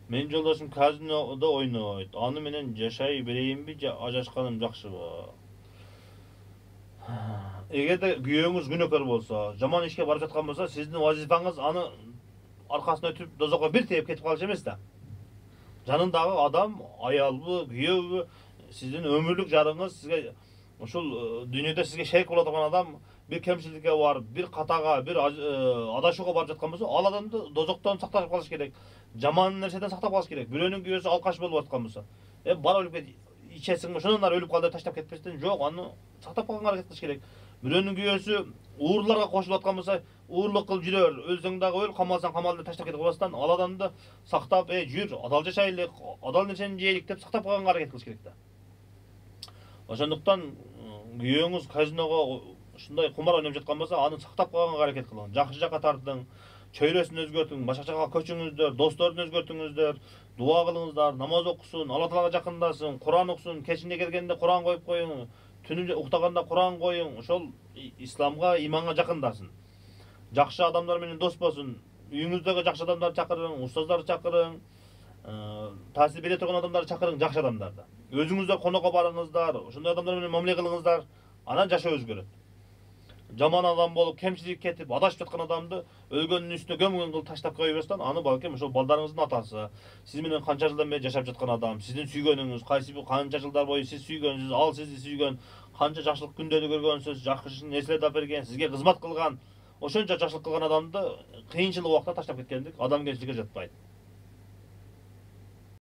Мен жолдошум казинода ойнойт. Аны менен жашай берейинби же ажырашканым жакшыбы? Эгерде күйөөңүз күнөөкөр болсо, жаман ишке барып жаткан болсо, сиздин вазифаңыз аны аркасына өтүп дозокко бир тээп кетип калыш эмес да. Жанындагы адам, аялбы, күйөөбү, сиздин өмүрлүк жарыңыз сизге ушул дүйнөдө сизге шерик боло турган адам бир кемчиликке барып, бир катага, бир адашууга барып жаткан болсо, ал адамды дозоктон сактап калыш керек. Жаман нерседен сактап калыш керек. Бирөөнүн күйөөсү алкаш болуп аткан болсо, бар өлүп кет, ичесиңби, ошондон ары өлүп кал деп таштап кетпестен, жок, аны сактап калганга аракет кылыш керек. Бирөөнүн күйөөсү уурларга кошулуп аткан болсо, уурлук кылып жүрөр, өлсөң дагы өл, камалсаң камал деп таштап кетип калбастан, ал адамды сактап, жүр, адал жашайлык, адал нерсени жейли деп сактап калганга аракет кылыш керек да. Ошондуктан күйөөңүз казиного ушундай кумар ойноп жаткан болсо, аны сактап калганга аракет кылың. Жакшы жакка тартың, чөйрөсүн өзгөртүң, башка жакка көчүңүздөр, досторун өзгөртүңүздөр, дуа кылыңыздар, намаз окусун, Алла Таалага жакындасын, Куран окусун, кечинде келгенде Куран коюп коюң, түнү уктаганда Куран коюң, ошол исламга, иманга жакындасын. Жакшы адамдар менен дос болсун, үйүңүздөгү жакшы адамдарды чакырың, устаздарды чакырың, таасир бере турган адамдарды чакырың, жакшы адамдарды. Өзүңүздөр конокко барыңыздар, ошондой адамдар менен мамиле кылыңыздар, анан жашоо өзгөрөт. Жаман адам болуп, кемчилик кетип, адашып жаткан адамды өлгөндүн үстүнө көмгөн кылып таштап койбостон, аны балким ошол балдарыңыздын атасы, сиз менен канча жылдан бери жашап жаткан адам, сиздин сүйгөнүңүз, канча жылдар бою сиз сүйгөнсүз, ал сизди сүйгөн, канча жакшылык күндөрдү көргөнсүз, жакшы нерселерди алып берген, сизге кызмат кылган, ошончо жакшылык кылган адамды кыйынчылык убакта таштап кеткендик адамгерчиликке жатпайт.